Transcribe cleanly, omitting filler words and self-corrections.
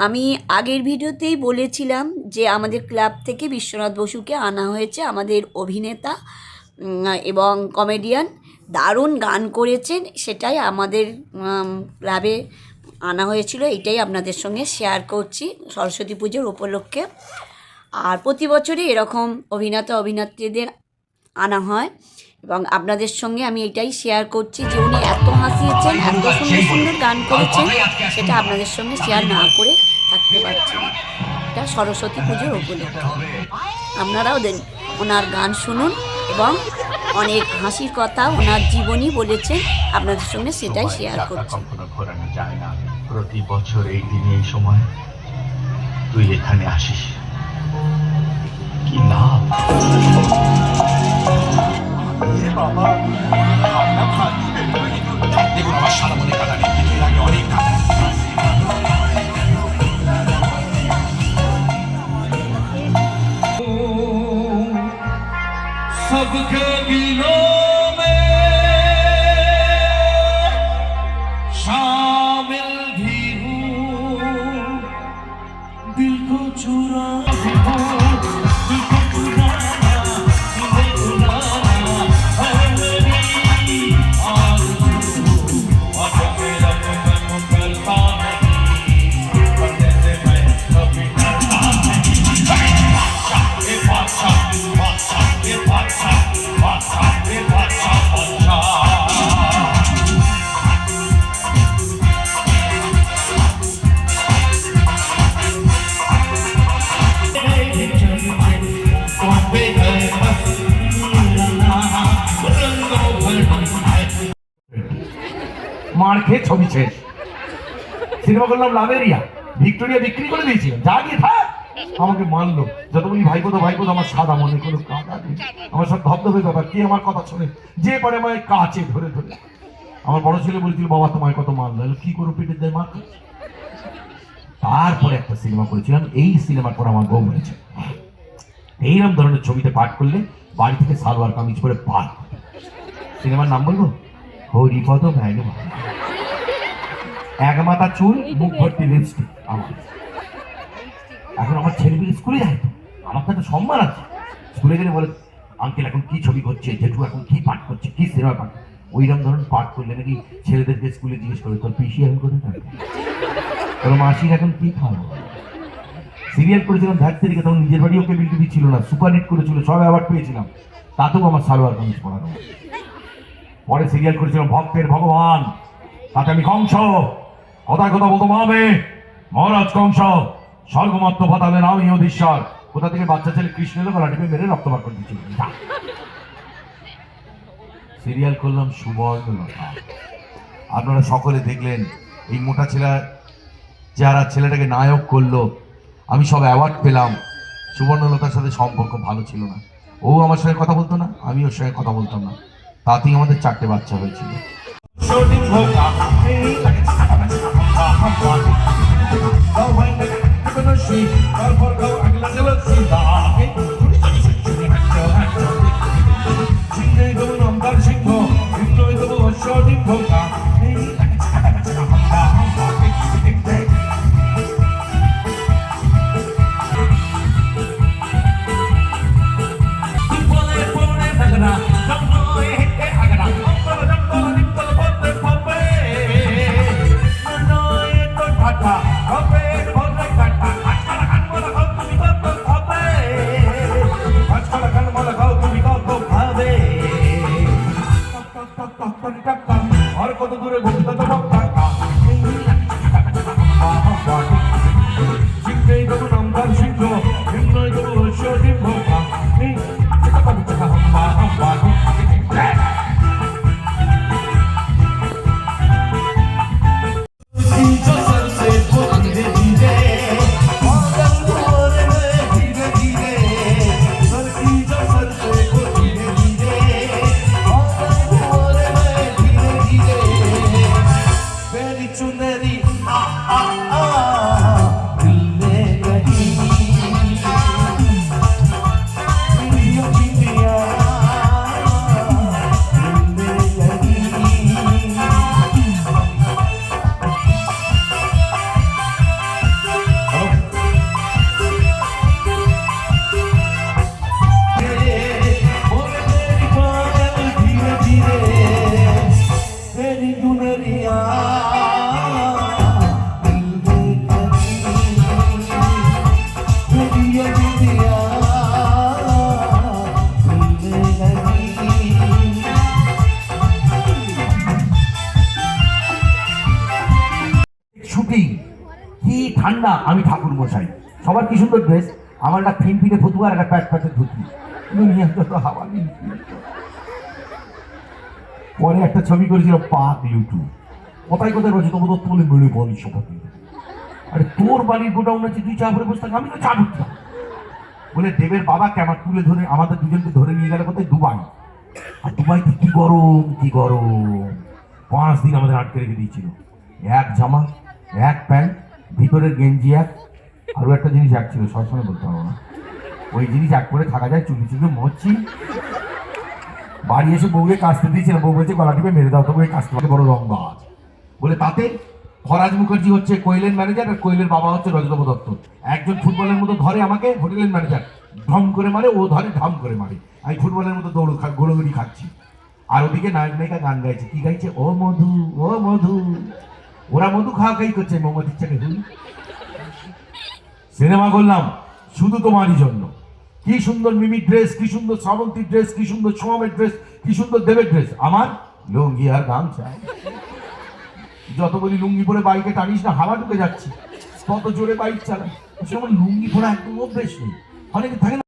আমি আগের ভিডিওতেই বলেছিলাম যে আমাদের ক্লাব থেকে বিশ্বনাথ বসুকে আনা হয়েছে, আমাদের অভিনেতা এবং কমেডিয়ান। দারুণ গান করেছেন, সেটাই আমাদের ক্লাবে আনা হয়েছিল। এটাই আপনাদের সঙ্গে শেয়ার করছি সরস্বতী পুজোর উপলক্ষে। আর প্রতি বছরই এরকম অভিনেতা অভিনেত্রীদের আনা হয় এবং আপনাদের সঙ্গে আমি এটাই শেয়ার করছি যে উনি এত হাসিয়েছেন, এত সুন্দর সুন্দর গান করেছেন, সেটা আপনাদের সঙ্গে শেয়ার না করে থাকতে পারছি না। এটা সরস্বতী পুজোর উপলক্ষে আপনারাও ওনার গান শুনুন এবং অনেক হাসির কথা ওনার জীবনী বলেছেন, আপনাদের সঙ্গে সেটাই শেয়ার করছি। ঘোরানো যায় না, প্রতি বছর এই দিনে এই সময় তুই এখানে আসিস, কি লাভ? দেখুন আমার সারা মনে কাটা নেই, কিন্তু এর আগে অনেক কাটা। सबके दिलों में शामिल भी हूँ, दिल को चुरा भी हूँ, दिल को चुराना, तुझे चुराना है मेरी आरज़ू। और जो मेरा मैं करता नहीं, करने से मैं कभी डरता नहीं। बादशाह ये बादशाह, बादशाह ये बादशाह, बादशाह ये बादशाह, बादशाह। মার খেয়ে ছবি শেষ। সিনেমা করলাম লাভেরিয়া, ভিক্টোরিয়া বিক্রি করে দিয়েছিলাম, যা গিয়ে থাক। আমাকে মানলো, যত বলি ভাইপো তো ভাইপো, আমার সাদা মনে কোনো কাদা নেই, আমার সব ধবধবে ব্যাপার। কে আমার কথা শোনে, যে পারে আমায় কাছে ধরে ধরে। আমার বড় ছেলে বলেছিল, বাবা তোমায় কত মারলো, কি করো পেটের দেয় মা। তারপরে একটা সিনেমা করেছিলাম, এই সিনেমার পর আমার বউ হয়েছে। এইরকম ধরনের ছবিতে পাঠ করলে বাড়ি থেকে সালোয়ার কামিজ করে পাঠ। সিনেমার নাম বলবো, হরিপদ ভ্যানু। এক মাথা চুল, মুখ ভর্তি লিপস্টিক। আমার এখন আমার ছেলেমেয়ে স্কুলে যায়, তো আমার তো একটা সম্মান আছে। স্কুলে গেলে বলে, আঙ্কেল এখন কি ছবি করছে, জেঠু এখন কি পাঠ করছে, কি সিনেমা পাঠ। ওইরকম ধরনের পাঠ করলে নাকি ছেলেদেরকে স্কুলে জিজ্ঞেস করে, তোর পিসি এখন কোথায় থাকে, তোর মাসির এখন কি খাওয়া। সিরিয়াল করেছিলাম ধাত্রীকে, তখন নিজের বাড়িও কেবিল টিভি ছিল না, সুপারহিট করেছিল, সব অ্যাওয়ার্ড পেয়েছিলাম, তাতেও আমার সালোয়ার কামিজ পড়ানো। পরে সিরিয়াল করেছিলাম ভক্তের ভগবান, তাতে আমি কংস। কথায় কথা বলতো মাবে, মহারাজ কংস স্বর্গমত্ত পাতালেন, আমি অধীশ্বর। কোথা থেকে বাচ্চা ছেলে কৃষ্ণ এলো, গলা টিপে মেরে রক্ত বার করে দিচ্ছিল। সিরিয়াল করলাম সুবর্ণলতা। আপনারা সকলে দেখলেন, এই মোটা ছেলে যারা ছেলেটাকে নায়ক করলো, আমি সব অ্যাওয়ার্ড পেলাম। সুবর্ণলতার সাথে সম্পর্ক ভালো ছিল না, ও আমার সঙ্গে কথা বলতো না, আমি ওর সঙ্গে কথা বলতাম না। তাতেই আমাদের 4টে বাচ্চা হয়েছিল। ঠান্ডা আমি ঠাকুর মশাই, সবার কি সুন্দর ড্রেস, আমার একটা ফিনফিনে ফতুয়া আর একটা প্যাট প্যাটের ধুতি, দুনিয়া যত হাওয়া নেই। পরে একটা ছবি করেছিল পাক ইউটু, কোথায় কোথায় রয়েছে তোমার দত্ত বলে বেড়ে বলি সভাপতি, আরে তোর বাড়ির গোডাউন আছে, তুই চা করে বসে থাক, আমি তো চা ঢুকতাম। বলে দেবের বাবাকে আমার তুলে ধরে আমাদের দুজনকে ধরে নিয়ে গেল কোথায়, দুবাই। আর দুবাইতে কি গরম কি গরম, 5 দিন আমাদের আটকে রেখে দিয়েছিল। এক জামা, এক প্যান্ট, ভিতরের গেঞ্জি এক, আরো একটা জিনিস এক ছিল, সবসময় বলতে পারবো না, ওই জিনিস এক করে থাকা যায়, চুপি চুপি মরছি। বাড়ি এসে বউকে কাচতে দিয়েছিলাম, বউ বলছে গলা টিপে মেরে দাও, তবে কাচতে বড় রংবাজ। বলে তাতে খরাজ মুখার্জি হচ্ছে কোয়েলের ম্যানেজার আর কোয়েলের বাবা হচ্ছে রজতব দত্ত, একজন ফুটবলের মতো ধরে আমাকে হোটেলের ম্যানেজার, ঢম করে মারে, ও ধরে ঢম করে মারে, আমি ফুটবলের মতো দৌড় গোড়গড়ি খাচ্ছি। আর ওদিকে নায়ক নায়িকা গান গাইছে, কি গাইছে, ও মধু ও মধু, ওরা মধু খাওয়া খাই করছে, মোহাম্মদ ইচ্ছাকে হুই। সিনেমা করলাম শুধু তোমারই জন্য। কি সুন্দর মিমি ড্রেস, কি সুন্দর শ্রাবন্তী ড্রেস, কি সুন্দর সোমের ড্রেস, কি সুন্দর দেবের ড্রেস, আমার লুঙ্গি আর গামছা। যত বলি লুঙ্গি পরে বাইকে টানিস না, হাওয়া ঢুকে যাচ্ছে, তত জোরে বাইক চালা, লুঙ্গি পরে একদম অভ্যেস নেই, অনেকে থাকে না।